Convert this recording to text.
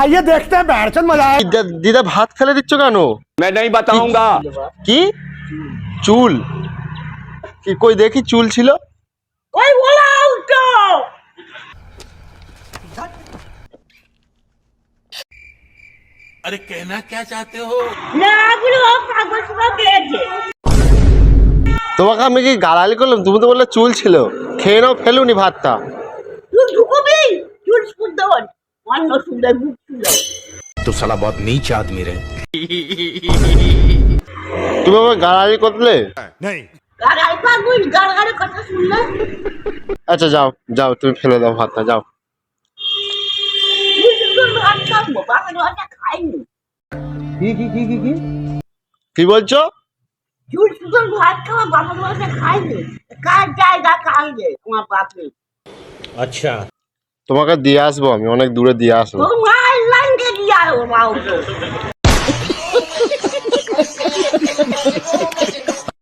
आइए देखते हैं बैठचंद मजा आए। দিদা ভাত ফেলে দিচ্ছ কেন? मैं नहीं बताऊंगा। কি চুল? কি কই দেখি চুল ছিল? ওই বলা উল্টো अरे कहना क्या चाहते हो? না গুলো পাগল সব গেছে। তোমাকে আমি কি গালালি করলাম? তুমি তো বললে চুল ছিল, খেয়ে নাও, ফেলুনি ভাতটা। তুই ঢুকবি চুল সুন্দর অন্য সুন্দর বুক সুন্দর। तो साला बहुत नीच आदमी रहे। তুমি আমাকে গালালি করলে? গাড়াই পাগল গাড়াগাড়ি কথা শুনলে আচ্ছা যাও যাও, তুমি ফেলে দাও ভাতটা, যাও। তুই সুন্দর ভাত খাবো বাপের ভাতটা খাইনি। কি বলছো? চুল সুন্দর ভাত খাওয়া বাপের ভাতটা খাইনি। কার জায়গা খাইবে তোমার বাপে। अच्छा তোমাকে দিয়ে আসবো, আমি অনেক দূরে দিয়ে আসবো। তোর মায়ের লাইনকে দিয়ে আয় ওর মা উঠো।